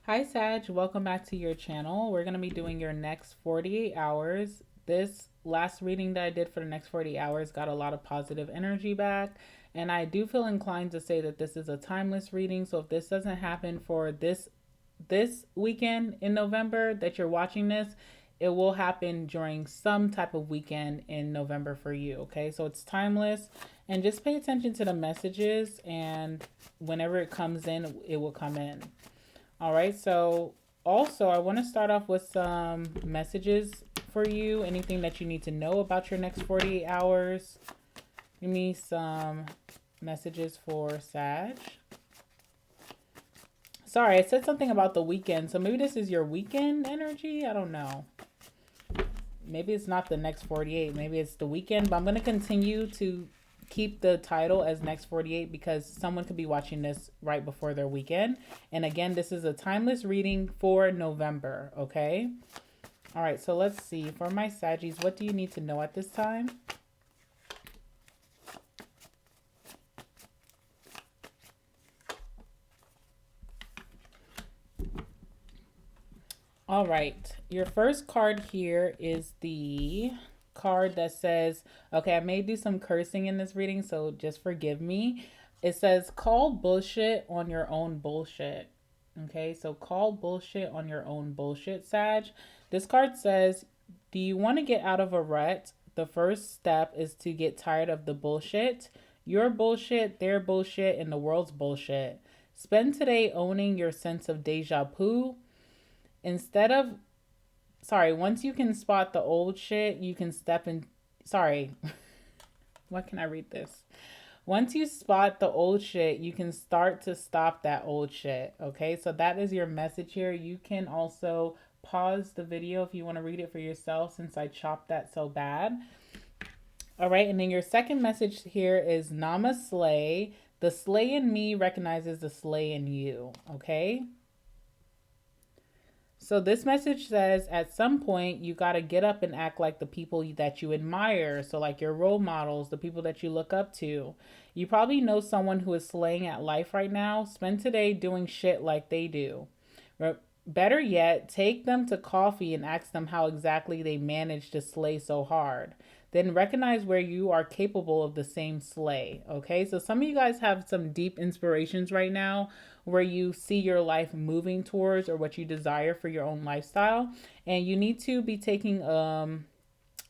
Hi Sag, welcome back to your channel. We're going to be doing your next 48 hours. This last reading that I did for the next 48 hours got a lot of positive energy back, and I do feel inclined to say that this is a timeless reading. So if this doesn't happen for this weekend in November that you're watching this, it will happen during some type of weekend in November for you, okay? So it's timeless, and just pay attention to the messages, and whenever it comes in, it will come in. All right, so also I want to start off with some messages for you. Anything that you need to know about your next 48 hours. Give me some messages for Sag. Sorry, I said something about the weekend. So maybe this is your weekend energy. I don't know. Maybe it's not the next 48. Maybe it's the weekend. But I'm going to continue to keep the title as next 48 because someone could be watching this right before their weekend. And again, this is a timeless reading for November, okay? All right, so let's see. For my Saggies, what do you need to know at this time? All right, your first card here is the card that says, okay, I may do some cursing in this reading, so just forgive me. It says, call bullshit on your own bullshit. Okay, so call bullshit on your own bullshit, Sag. This card says, do you want to get out of a rut? The first step is to get tired of the bullshit. Your bullshit, their bullshit, and the world's bullshit. Spend today owning your sense of deja vu. Instead of, sorry, once you can spot the old shit, you can step in. Sorry, what can I read this? Once you spot the old shit, you can start to stop that old shit. Okay, so that is your message here. You can also pause the video if you want to read it for yourself since I chopped that so bad. All right, and then your second message here is Namaste. The slay in me recognizes the slay in you. Okay. So this message says at some point you got to get up and act like the people that you admire. So like your role models, the people that you look up to. You probably know someone who is slaying at life right now. Spend today doing shit like they do. Better yet, take them to coffee and ask them how exactly they managed to slay so hard. Then recognize where you are capable of the same slay. Okay, so some of you guys have some deep inspirations right now where you see your life moving towards or what you desire for your own lifestyle, and you need to be taking a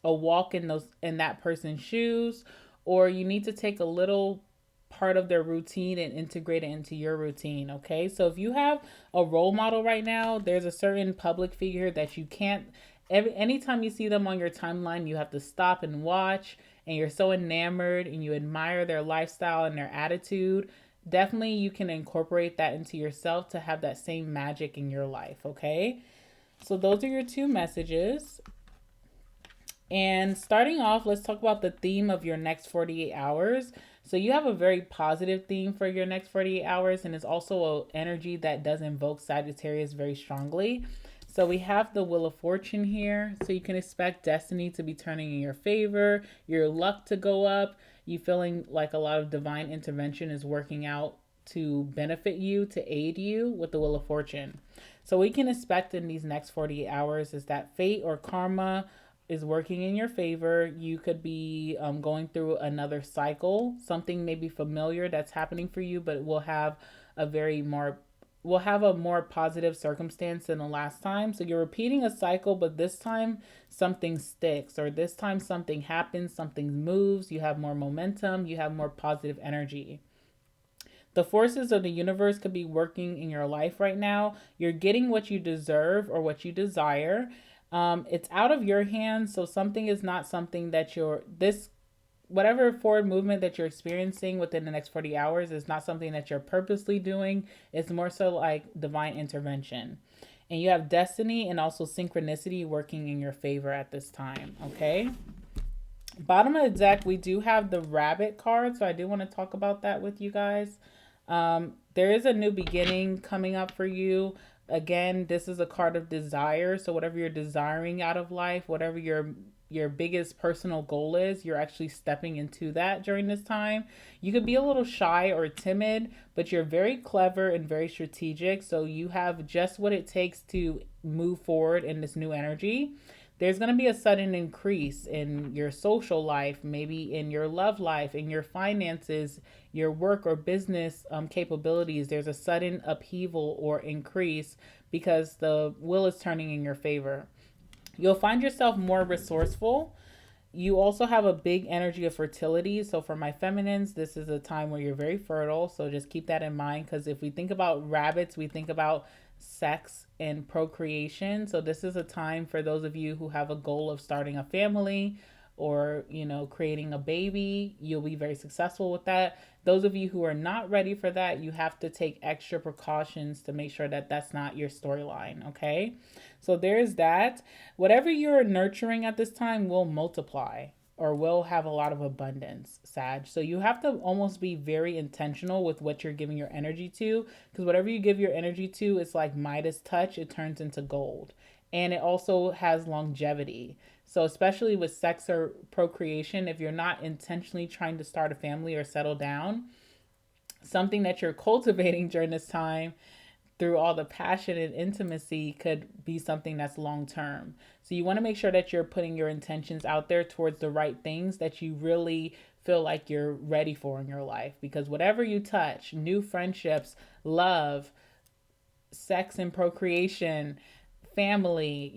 walk in that person's shoes, or you need to take a little part of their routine and integrate it into your routine. Okay, so if you have a role model right now, there's a certain public figure that you can't, anytime you see them on your timeline, you have to stop and watch, and you're so enamored and you admire their lifestyle and their attitude. Definitely you can incorporate that into yourself to have that same magic in your life. Okay, so those are your two messages. And starting off, let's talk about the theme of your next 48 hours. So you have a very positive theme for your next 48 hours, and it's also an energy that does invoke Sagittarius very strongly. So we have the Wheel of Fortune here. So you can expect destiny to be turning in your favor, your luck to go up, you feeling like a lot of divine intervention is working out to benefit you, to aid you with the Wheel of Fortune. So we can expect in these next 48 hours is that fate or karma is working in your favor. You could be going through another cycle. Something maybe familiar that's happening for you, but will have a very more will have a more positive circumstance than the last time. So you're repeating a cycle, but this time something sticks, or this time something happens, something moves, you have more momentum, you have more positive energy. The forces of the universe could be working in your life right now. You're getting what you deserve or what you desire. It's out of your hands, so something is not something that whatever forward movement that you're experiencing within the next 40 hours is not something that you're purposely doing. It's more so like divine intervention. And you have destiny and also synchronicity working in your favor at this time, okay? Bottom of the deck, we do have the rabbit card, so I do want to talk about that with you guys. There is a new beginning coming up for you. Again, this is a card of desire. So whatever you're desiring out of life, whatever you're your biggest personal goal is, you're actually stepping into that during this time. You could be a little shy or timid, but you're very clever and very strategic. So you have just what it takes to move forward in this new energy. There's going to be a sudden increase in your social life, maybe in your love life, in your finances, your work or business capabilities. There's a sudden upheaval or increase because the wheel is turning in your favor. You'll find yourself more resourceful. You also have a big energy of fertility. So for my feminines, this is a time where you're very fertile. So just keep that in mind, because if we think about rabbits, we think about sex and procreation. So this is a time for those of you who have a goal of starting a family or, creating a baby. You'll be very successful with that. Those of you who are not ready for that, you have to take extra precautions to make sure that that's not your storyline, okay? So there's that. Whatever you're nurturing at this time will multiply or will have a lot of abundance, Sag. So you have to almost be very intentional with what you're giving your energy to, because whatever you give your energy to, it's like Midas touch, it turns into gold. And it also has longevity. So especially with sex or procreation, if you're not intentionally trying to start a family or settle down, something that you're cultivating during this time through all the passion and intimacy could be something that's long term. So you want to make sure that you're putting your intentions out there towards the right things that you really feel like you're ready for in your life. Because whatever you touch, new friendships, love, sex and procreation, family,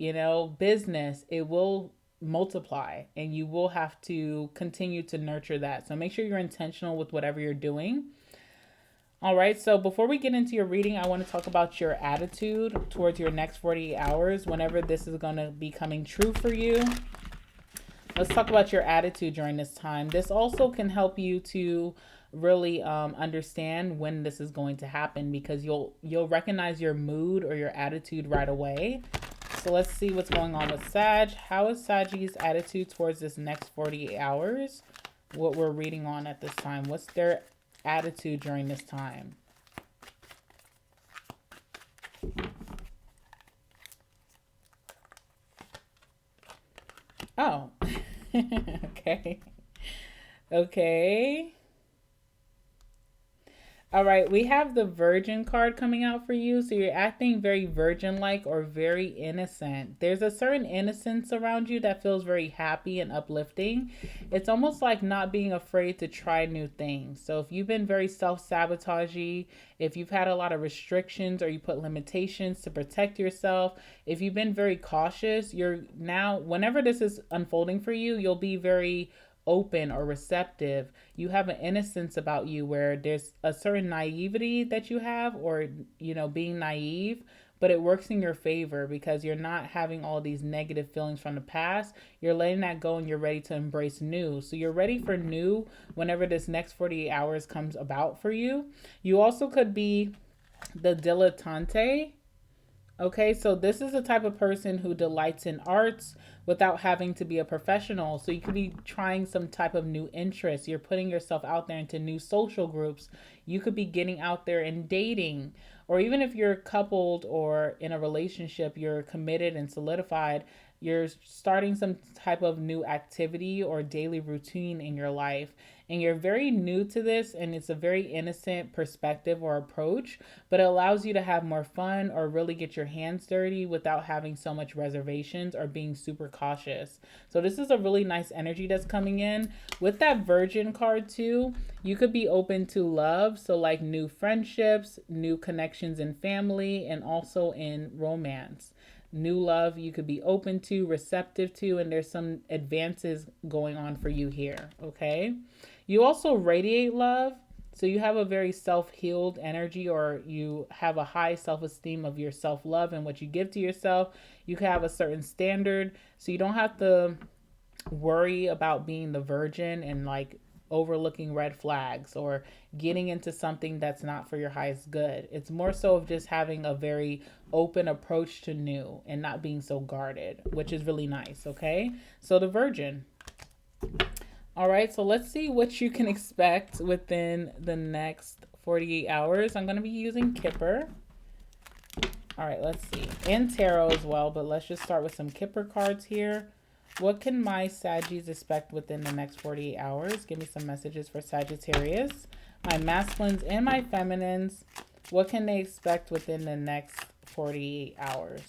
business, it will multiply and you will have to continue to nurture that. So make sure you're intentional with whatever you're doing. All right, so before we get into your reading, I want to talk about your attitude towards your next 48 hours, whenever this is going to be coming true for you. Let's talk about your attitude during this time. This also can help you to really understand when this is going to happen, because you'll recognize your mood or your attitude right away. So let's see what's going on with Sag. How is Sag's attitude towards this next 48 hours? What we're reading on at this time. What's their attitude during this time? Oh, okay. Okay. All right, we have the Virgin card coming out for you. So you're acting very virgin-like or very innocent. There's a certain innocence around you that feels very happy and uplifting. It's almost like not being afraid to try new things. So if you've been very self-sabotagey, if you've had a lot of restrictions or you put limitations to protect yourself, if you've been very cautious, you're now, whenever this is unfolding for you, you'll be very open or receptive. You have an innocence about you where there's a certain naivety that you have, or being naive, but it works in your favor because you're not having all these negative feelings from the past. You're letting that go and you're ready to embrace new. So you're ready for new whenever this next 48 hours comes about for you. You also could be the dilettante. Okay, so this is the type of person who delights in arts without having to be a professional. So you could be trying some type of new interest. You're putting yourself out there into new social groups. You could be getting out there and dating. Or even if you're coupled or in a relationship, you're committed and solidified, you're starting some type of new activity or daily routine in your life. And you're very new to this, and it's a very innocent perspective or approach, but it allows you to have more fun or really get your hands dirty without having so much reservations or being super cautious. So this is a really nice energy that's coming in. With that Virgin card too, you could be open to love. So like new friendships, new connections in family, and also in romance. New love you could be open to, receptive to, and there's some advances going on for you here, okay? You also radiate love, so you have a very self-healed energy, or you have a high self-esteem of your self-love and what you give to yourself. You can have a certain standard, so you don't have to worry about being the virgin and like overlooking red flags or getting into something that's not for your highest good. It's more so of just having a very open approach to new and not being so guarded, which is really nice, okay? So the Virgin. All right, so let's see what you can expect within the next 48 hours. I'm going to be using Kipper. All right, let's see. And Tarot as well, but let's just start with some Kipper cards here. What can my Saggies expect within the next 48 hours? Give me some messages for Sagittarius. My masculines and my feminines, what can they expect within the next 48 hours?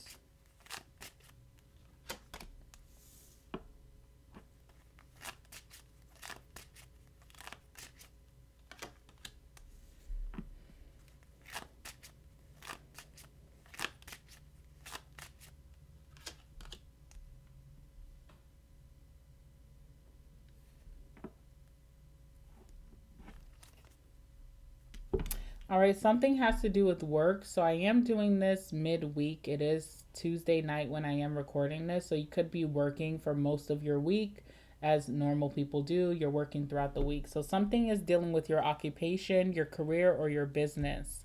All right, something has to do with work. So I am doing this midweek. It is Tuesday night when I am recording this. So you could be working for most of your week as normal people do. You're working throughout the week. So something is dealing with your occupation, your career, or your business.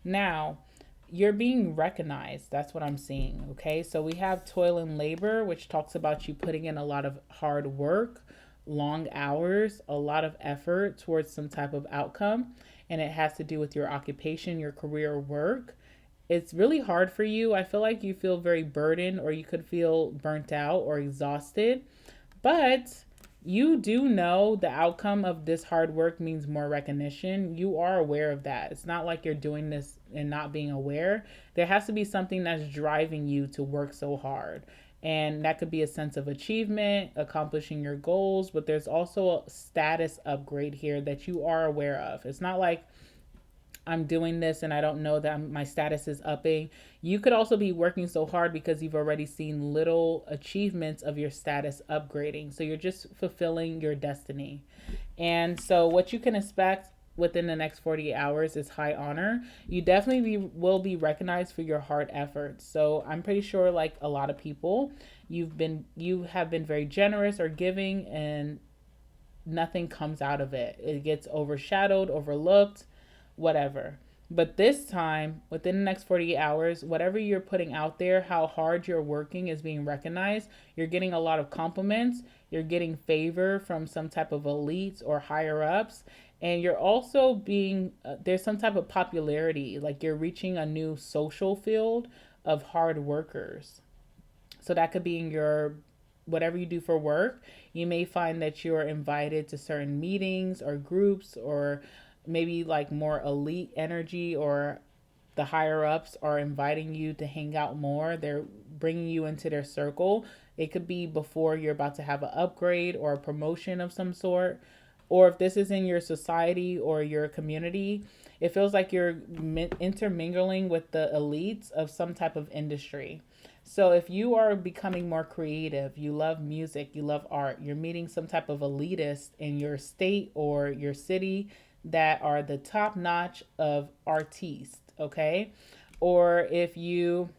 Now, you're being recognized. That's what I'm seeing. Okay. So we have toil and labor, which talks about you putting in a lot of hard work, long hours, a lot of effort towards some type of outcome. And it has to do with your occupation, your career, work. It's really hard for you. I feel like you feel very burdened, or you could feel burnt out or exhausted. But you do know the outcome of this hard work means more recognition. You are aware of that. It's not like you're doing this and not being aware. There has to be something that's driving you to work so hard. And that could be a sense of achievement, accomplishing your goals, but there's also a status upgrade here that you are aware of. It's not like I'm doing this and I don't know that my status is upping. You could also be working so hard because you've already seen little achievements of your status upgrading. So you're just fulfilling your destiny. And so what you can expect within the next 48 hours is high honor. You definitely will be recognized for your hard efforts. So I'm pretty sure, like a lot of people, you have been very generous or giving, and nothing comes out of it. It gets overshadowed, overlooked, whatever. But this time, within the next 48 hours, whatever you're putting out there, how hard you're working is being recognized. You're getting a lot of compliments. You're getting favor from some type of elites or higher ups. And you're also being, there's some type of popularity, like you're reaching a new social field of hard workers. So that could be in your whatever you do for work. You may find that you're invited to certain meetings or groups, or maybe like more elite energy, or the higher ups are inviting you to hang out more. They're bringing you into their circle. It could be before you're about to have an upgrade or a promotion of some sort. Or if this is in your society or your community, it feels like you're intermingling with the elites of some type of industry. So if you are becoming more creative, you love music, you love art, you're meeting some type of elitist in your state or your city that are the top notch of artistes, okay? Or if you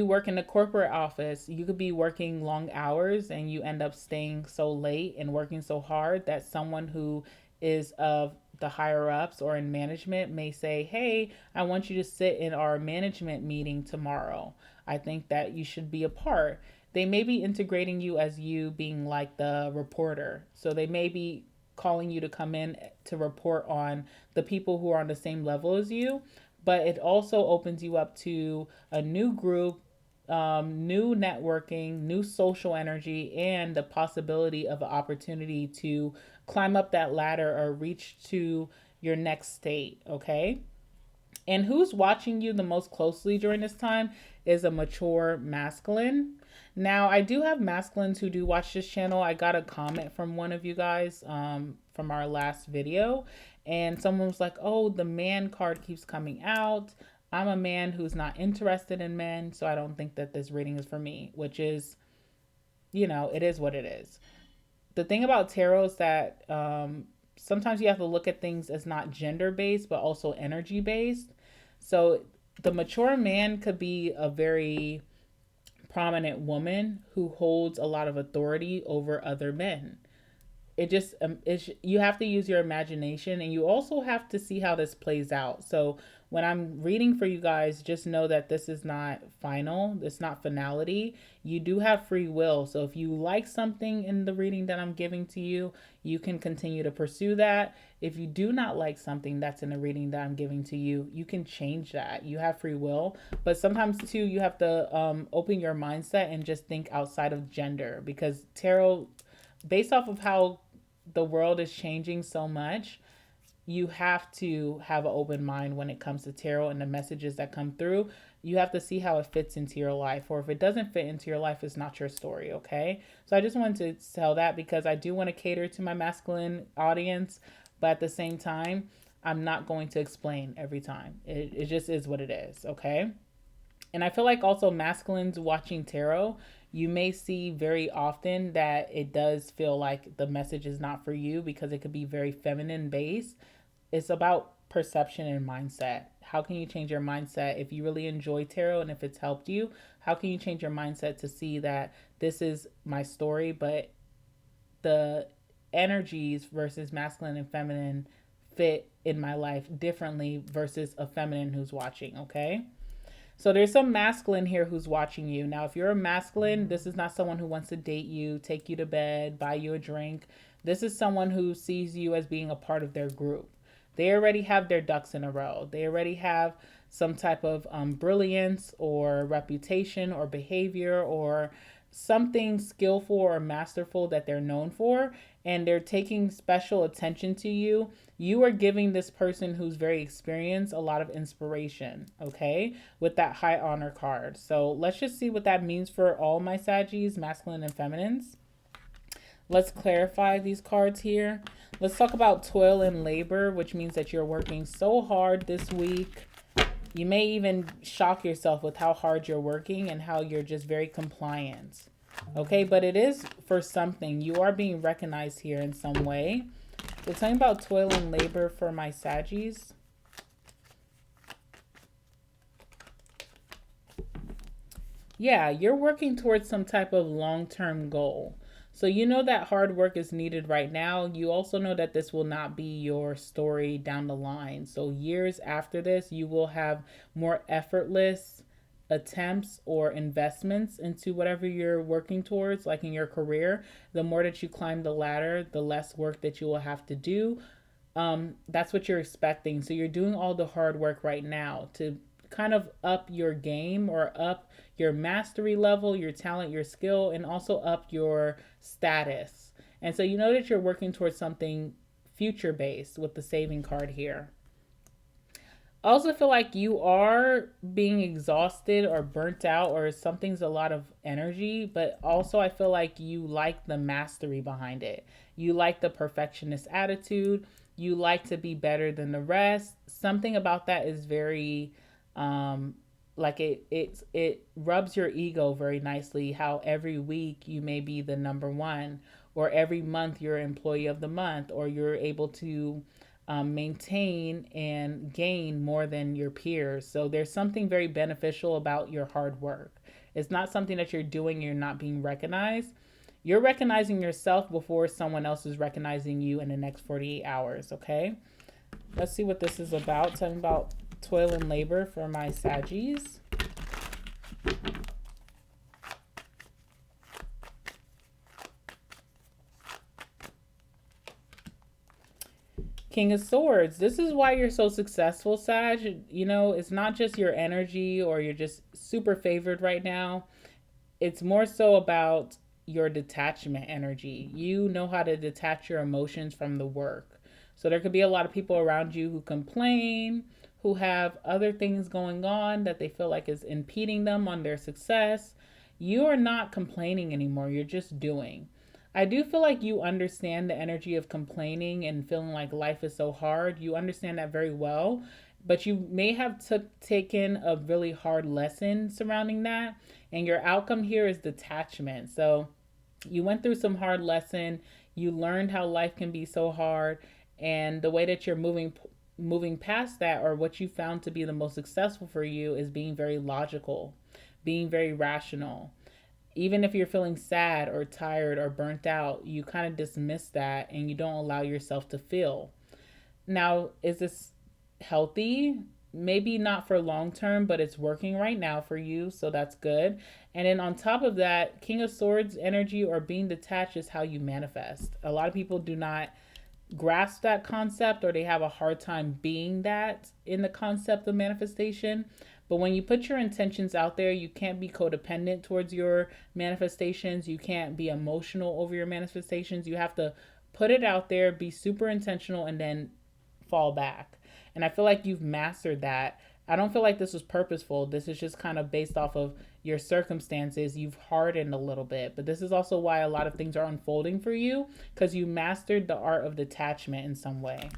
work in a corporate office, you could be working long hours and you end up staying so late and working so hard that someone who is of the higher ups or in management may say, "Hey, I want you to sit in our management meeting tomorrow. I think that you should be a part." They may be integrating you as you being like the reporter. So they may be calling you to come in to report on the people who are on the same level as you, but it also opens you up to a new group, new networking, new social energy, and the possibility of an opportunity to climb up that ladder or reach to your next state. Okay. And who's watching you the most closely during this time is a mature masculine. Now, I do have masculines who do watch this channel. I got a comment from one of you guys from our last video, and someone was like, "Oh, the man card keeps coming out. I'm a man who's not interested in men, so I don't think that this reading is for me," which is, it is what it is. The thing about tarot is that sometimes you have to look at things as not gender based, but also energy based. So the mature man could be a very prominent woman who holds a lot of authority over other men. It just you have to use your imagination, and you also have to see how this plays out. So when I'm reading for you guys, just know that this is not final. It's not finality. You do have free will. So if you like something in the reading that I'm giving to you, you can continue to pursue that. If you do not like something that's in the reading that I'm giving to you, you can change that. You have free will. But sometimes, too, you have to open your mindset and just think outside of gender, because tarot, based off of how the world is changing so much, you have to have an open mind when it comes to tarot and the messages that come through. You have to see how it fits into your life, or if it doesn't fit into your life, it's not your story, okay? So I just wanted to tell that because I do want to cater to my masculine audience, but at the same time, I'm not going to explain every time. It just is what it is, okay? And I feel like also masculines watching tarot, you may see very often that it does feel like the message is not for you because it could be very feminine based. It's about perception and mindset. How can you change your mindset if you really enjoy tarot and if it's helped you? How can you change your mindset to see that this is my story, but the energies versus masculine and feminine fit in my life differently versus a feminine who's watching, okay? So there's some masculine here who's watching you. Now, if you're a masculine, this is not someone who wants to date you, take you to bed, buy you a drink. This is someone who sees you as being a part of their group. They already have their ducks in a row. They already have some type of brilliance or reputation or behavior or something skillful or masterful that they're known for, and they're taking special attention to you. You are giving this person who's very experienced a lot of inspiration, okay, with that high honor card. So let's just see what that means for all my Saggies, masculine and feminines. Let's clarify these cards here. Let's talk about toil and labor, which means that you're working so hard this week. You may even shock yourself with how hard you're working and how you're just very compliant. Okay, but it is for something. You are being recognized here in some way. So tell me about toil and labor for my Saggies. Yeah, you're working towards some type of long-term goal. So you know that hard work is needed right now. You also know that this will not be your story down the line. So years after this, you will have more effortless attempts or investments into whatever you're working towards, like in your career. The more that you climb the ladder, the less work that you will have to do. That's what you're expecting. So you're doing all the hard work right now to kind of up your game or up your mastery level, your talent, your skill, and also up your status. And so you know that you're working towards something future based with the saving card here. I also feel like you are being exhausted or burnt out or something's a lot of energy, but also I feel like you like the mastery behind it. You like the perfectionist attitude. You like to be better than the rest. Something about that is very like it rubs your ego very nicely, how every week you may be the number one, or every month you're employee of the month, or you're able to maintain and gain more than your peers. So there's something very beneficial about your hard work. It's not something that you're doing, you're not being recognized. You're recognizing yourself before someone else is recognizing you in the next 48 hours, okay? Let's see what this is about. Tell me about toil and labor for my Saggies. King of Swords. This is why you're so successful, Sag. You know, it's not just your energy or you're just super favored right now. It's more so about your detachment energy. You know how to detach your emotions from the work. So there could be a lot of people around you who complain, who have other things going on that they feel like is impeding them on their success. You are not complaining anymore. You're just doing. I do feel like you understand the energy of complaining and feeling like life is so hard. You understand that very well, but you may have taken a really hard lesson surrounding that, and your outcome here is detachment. So you went through some hard lesson, you learned how life can be so hard, and the way that you're moving past that, or what you found to be the most successful for you, is being very logical, being very rational. Even if you're feeling sad or tired or burnt out, you kind of dismiss that and you don't allow yourself to feel. Now, is this healthy? maybe not for long term, but it's working right now for you, so that's good. And then on top of that, King of Swords energy or being detached is how you manifest. A lot of people do not grasp that concept, or they have a hard time being that in the concept of manifestation. But when you put your intentions out there, you can't be codependent towards your manifestations. You can't be emotional over your manifestations. You have to put it out there, be super intentional, and then fall back. And I feel like you've mastered that. I don't feel like this was purposeful. This is just kind of based off of your circumstances. You've hardened a little bit, but this is also why a lot of things are unfolding for you, because you mastered the art of detachment in some way.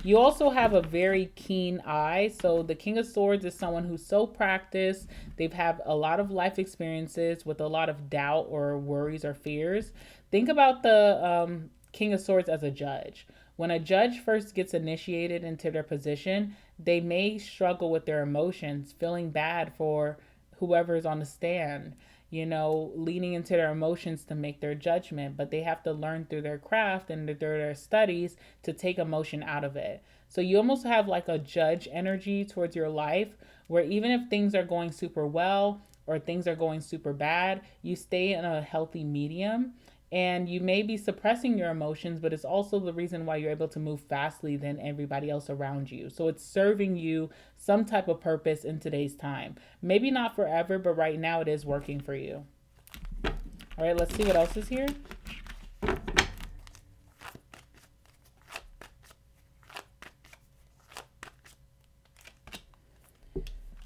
You also have a very keen eye. So the King of Swords is someone who's so practiced. They've had a lot of life experiences with a lot of doubt or worries or fears. Think about the King of Swords as a judge. When a judge first gets initiated into their position, they may struggle with their emotions, feeling bad for whoever's on the stand, leaning into their emotions to make their judgment, but they have to learn through their craft and through their studies to take emotion out of it. So you almost have like a judge energy towards your life, where even if things are going super well or things are going super bad, you stay in a healthy medium. And you may be suppressing your emotions, but it's also the reason why you're able to move fastly than everybody else around you. So it's serving you some type of purpose in today's time. Maybe not forever, but right now it is working for you. All right, let's see what else is here.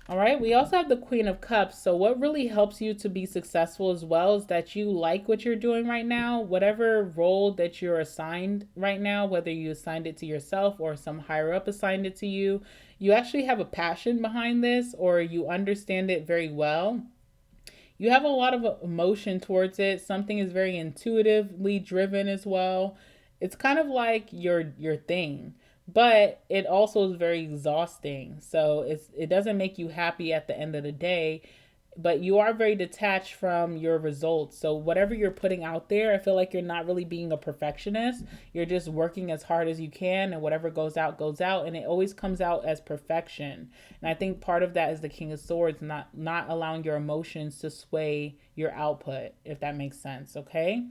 All right, we also have the Queen of Cups. So what really helps you to be successful as well is that you like what you're doing right now. Whatever role that you're assigned right now, whether you assigned it to yourself or some higher up assigned it to you, you actually have a passion behind this, or you understand it very well. You have a lot of emotion towards it. Something is very intuitively driven as well. It's kind of like your thing, but it also is very exhausting. So it doesn't make you happy at the end of the day, but you are very detached from your results. So whatever you're putting out there, I feel like you're not really being a perfectionist. You're just working as hard as you can, and whatever goes out, and it always comes out as perfection. And I think part of that is the King of Swords, not allowing your emotions to sway your output, if that makes sense. Okay.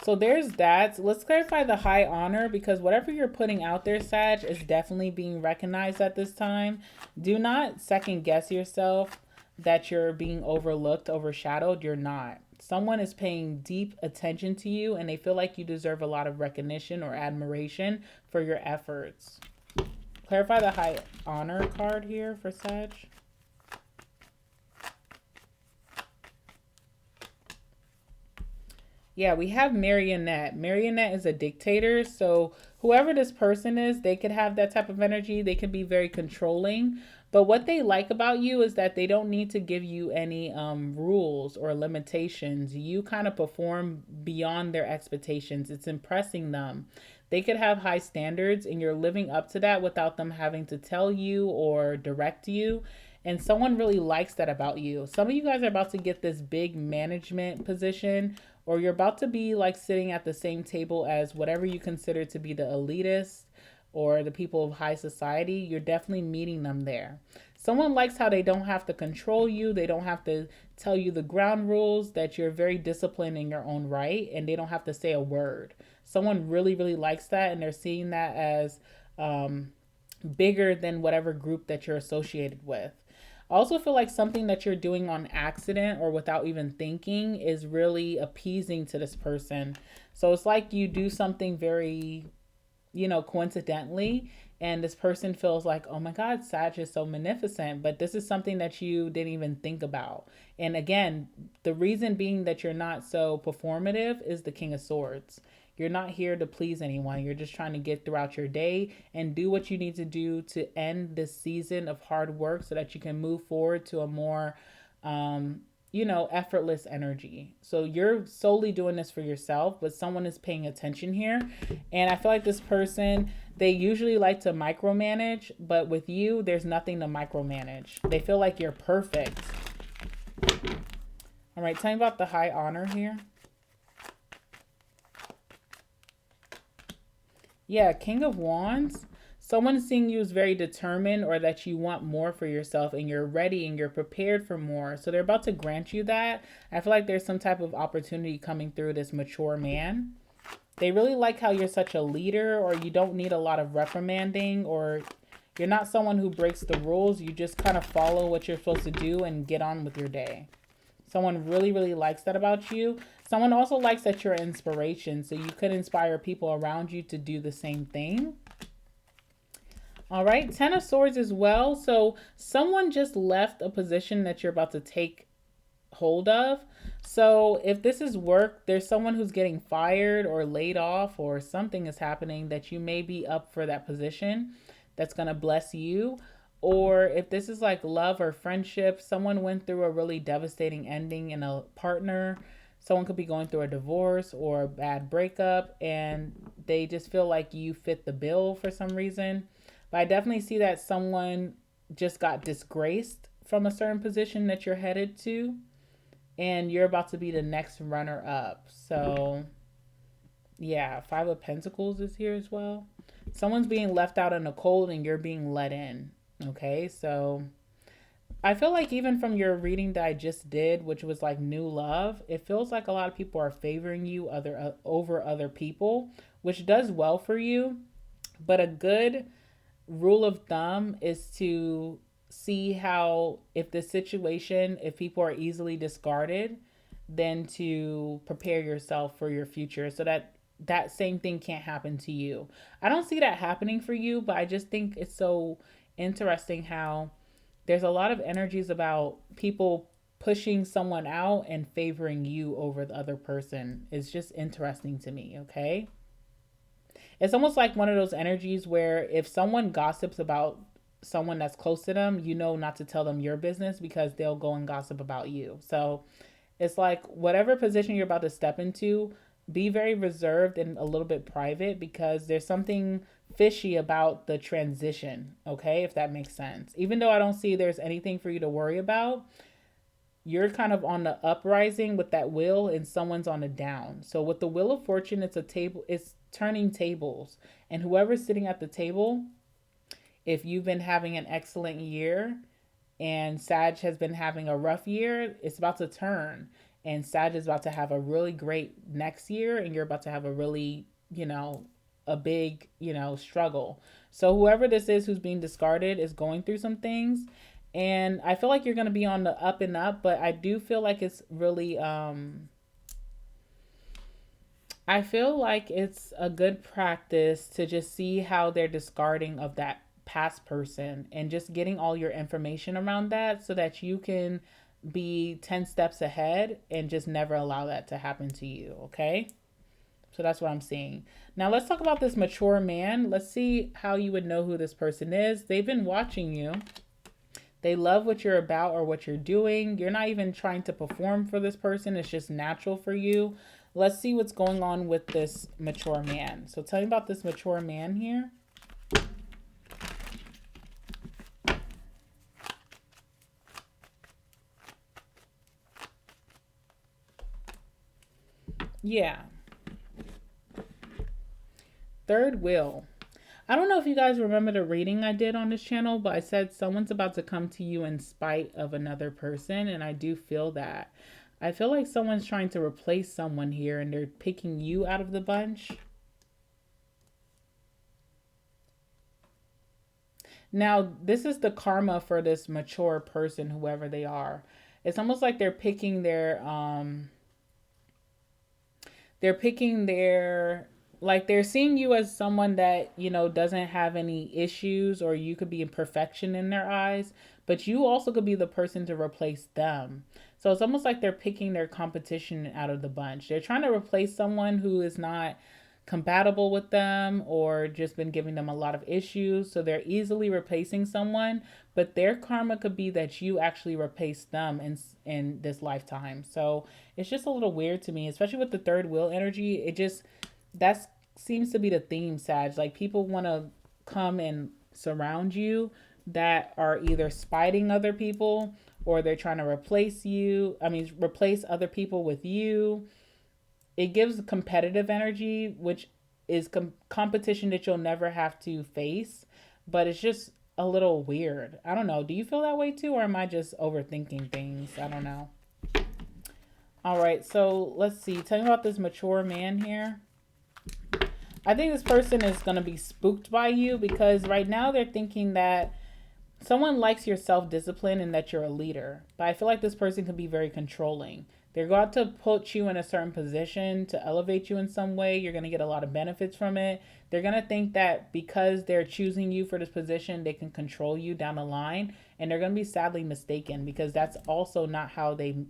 So there's that. Let's clarify the high honor, because whatever you're putting out there, Sag, is definitely being recognized at this time. Do not second guess yourself that you're being overlooked, overshadowed. You're not. Someone is paying deep attention to you, and they feel like you deserve a lot of recognition or admiration for your efforts. Clarify the high honor card here for Sag. Yeah, we have Marionette. Marionette is a dictator. So whoever this person is, they could have that type of energy. They can be very controlling. But what they like about you is that they don't need to give you any rules or limitations. You kind of perform beyond their expectations. It's impressing them. They could have high standards, and you're living up to that without them having to tell you or direct you. And someone really likes that about you. Some of you guys are about to get this big management position, or you're about to be like sitting at the same table as whatever you consider to be the elitist or the people of high society. You're definitely meeting them there. Someone likes how they don't have to control you. They don't have to tell you the ground rules, that you're very disciplined in your own right, and they don't have to say a word. Someone really, really likes that, and they're seeing that as bigger than whatever group that you're associated with. I also feel like something that you're doing on accident or without even thinking is really appeasing to this person. So it's like you do something very, coincidentally, and this person feels like, oh my God, Sag is so magnificent. But this is something that you didn't even think about. And again, the reason being that you're not so performative is the King of Swords. You're not here to please anyone. You're just trying to get throughout your day and do what you need to do to end this season of hard work so that you can move forward to a more, effortless energy. So you're solely doing this for yourself, but someone is paying attention here. And I feel like this person, they usually like to micromanage, but with you, there's nothing to micromanage. They feel like you're perfect. All right, tell me about the high honor here. Yeah, King of Wands. Someone seeing you is very determined, or that you want more for yourself and you're ready and you're prepared for more. So they're about to grant you that. I feel like there's some type of opportunity coming through this mature man. They really like how you're such a leader, or you don't need a lot of reprimanding, or you're not someone who breaks the rules. You just kind of follow what you're supposed to do and get on with your day. Someone really, really likes that about you. Someone also likes that you're an inspiration, so you could inspire people around you to do the same thing. All right, Ten of Swords as well. So someone just left a position that you're about to take hold of. So if this is work, there's someone who's getting fired or laid off, or something is happening that you may be up for that position that's going to bless you. Or if this is like love or friendship, someone went through a really devastating ending in a partner. Someone could be going through a divorce or a bad breakup, and they just feel like you fit the bill for some reason. But I definitely see that someone just got disgraced from a certain position that you're headed to, and you're about to be the next runner up. So yeah, Five of Pentacles is here as well. Someone's being left out in the cold and you're being let in. Okay, so I feel like even from your reading that I just did, which was like new love, it feels like a lot of people are favoring you over other people, which does well for you. But a good rule of thumb is to see how, if the situation, if people are easily discarded, then to prepare yourself for your future so that that same thing can't happen to you. I don't see that happening for you, but I just think it's so interesting how there's a lot of energies about people pushing someone out and favoring you over the other person. It's just interesting to me, okay? It's almost like one of those energies where if someone gossips about someone that's close to them, you know not to tell them your business because they'll go and gossip about you. So it's like whatever position you're about to step into, be very reserved and a little bit private, because there's something fishy about the transition, okay? If that makes sense. Even though I don't see there's anything for you to worry about, you're kind of on the uprising with that wheel and someone's on the down. So with the Wheel of Fortune, it's a table, it's turning tables. And whoever's sitting at the table, if you've been having an excellent year and Sag has been having a rough year, it's about to turn. And Sag is about to have a really great next year, and you're about to have a really, a big, struggle. So whoever this is who's being discarded is going through some things. And I feel like you're going to be on the up and up, but I do feel like it's really, I feel like it's a good practice to just see how they're discarding of that past person and just getting all your information around that so that you can be 10 steps ahead and just never allow that to happen to you, okay? So that's what I'm seeing. Now let's talk about this mature man. Let's see how you would know who this person is. They've been watching you. They love what you're about or what you're doing. You're not even trying to perform for this person. It's just natural for you. Let's see what's going on with this mature man. So tell me about this mature man here. Yeah. Third wheel. I don't know if you guys remember the reading I did on this channel, but I said someone's about to come to you in spite of another person, and I do feel that. I feel like someone's trying to replace someone here, and they're picking you out of the bunch. Now, this is the karma for this mature person, whoever they are. It's almost like they're picking their like they're seeing you as someone that, doesn't have any issues, or you could be imperfection in their eyes, but you also could be the person to replace them. So it's almost like they're picking their competition out of the bunch. They're trying to replace someone who is not compatible with them or just been giving them a lot of issues. So they're easily replacing someone, but their karma could be that you actually replace them in this lifetime. So it's just a little weird to me, especially with the third wheel energy. That seems to be the theme, Sag. Like people want to come and surround you that are either spiting other people, or they're trying to replace other people with you. It gives competitive energy, which is competition that you'll never have to face, but it's just a little weird. I don't know. Do you feel that way too, or am I just overthinking things? I don't know. All right, so let's see. Tell me about this mature man here. I think this person is going to be spooked by you because right now they're thinking that someone likes your self-discipline and that you're a leader. But I feel like this person can be very controlling. They're going to put you in a certain position to elevate you in some way. You're going to get a lot of benefits from it. They're going to think that because they're choosing you for this position, they can control you down the line. And they're going to be sadly mistaken because that's also not how they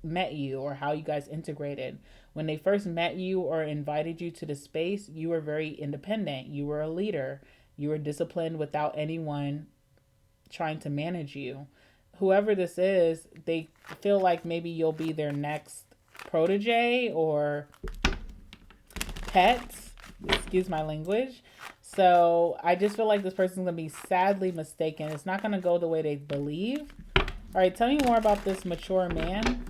met you or how you guys integrated. When they first met you or invited you to the space, you were very independent. You were a leader. You were disciplined without anyone trying to manage you. Whoever this is, they feel like maybe you'll be their next protege or pet. Excuse my language. So I just feel like this person's going to be sadly mistaken. It's not going to go the way they believe. All right, tell me more about this mature man.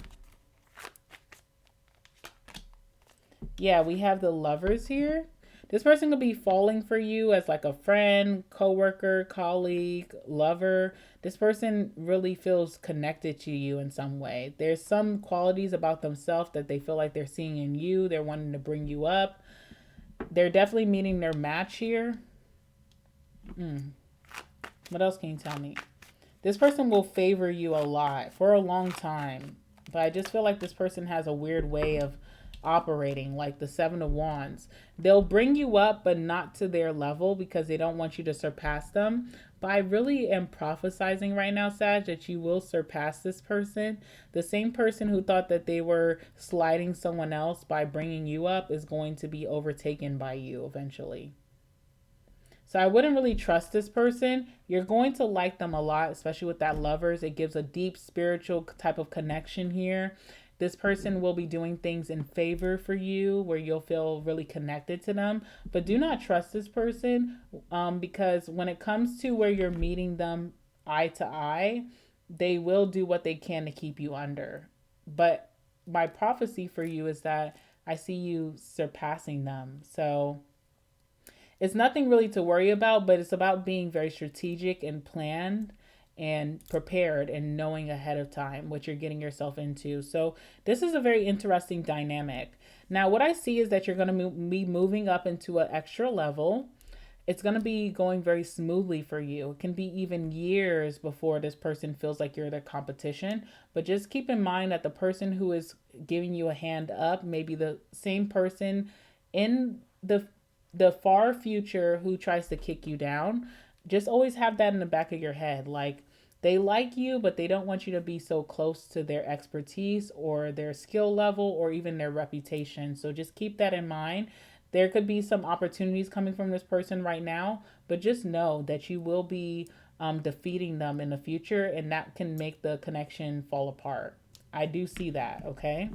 Yeah, we have the Lovers here. This person could be falling for you as like a friend, coworker, colleague, lover. This person really feels connected to you in some way. There's some qualities about themselves that they feel like they're seeing in you. They're wanting to bring you up. They're definitely meeting their match here. What else can you tell me? This person will favor you a lot for a long time. But I just feel like this person has a weird way of operating, like the Seven of Wands. They'll bring you up, but not to their level because they don't want you to surpass them. But I really am prophesizing right now, Sag, that you will surpass this person. The same person who thought that they were sliding someone else by bringing you up is going to be overtaken by you eventually. So I wouldn't really trust this person. You're going to like them a lot, especially with that Lovers. It gives a deep spiritual type of connection here. This person will be doing things in favor for you where you'll feel really connected to them. But do not trust this person because when it comes to where you're meeting them eye to eye, they will do what they can to keep you under. But my prophecy for you is that I see you surpassing them. So it's nothing really to worry about, but it's about being very strategic and planned and prepared and knowing ahead of time what you're getting yourself into. So this is a very interesting dynamic. Now, what I see is that you're going to be moving up into an extra level. It's going to be going very smoothly for you. It can be even years before this person feels like you're their competition. But just keep in mind that the person who is giving you a hand up may be the same person in the far future who tries to kick you down. Just always have that in the back of your head. Like, they like you, but they don't want you to be so close to their expertise or their skill level or even their reputation. So just keep that in mind. There could be some opportunities coming from this person right now, but just know that you will be defeating them in the future, and that can make the connection fall apart. I do see that, okay?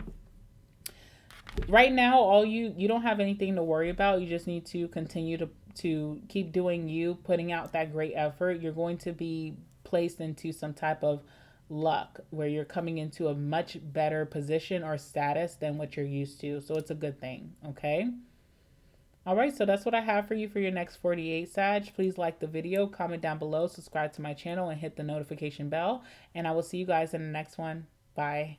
Right now, all you don't have anything to worry about. You just need to continue to keep doing you, putting out that great effort. You're going to be placed into some type of luck where you're coming into a much better position or status than what you're used to. So it's a good thing, okay? All right, so that's what I have for you for your next 48, Sag. Please like the video, comment down below, subscribe to my channel, and hit the notification bell. And I will see you guys in the next one. Bye.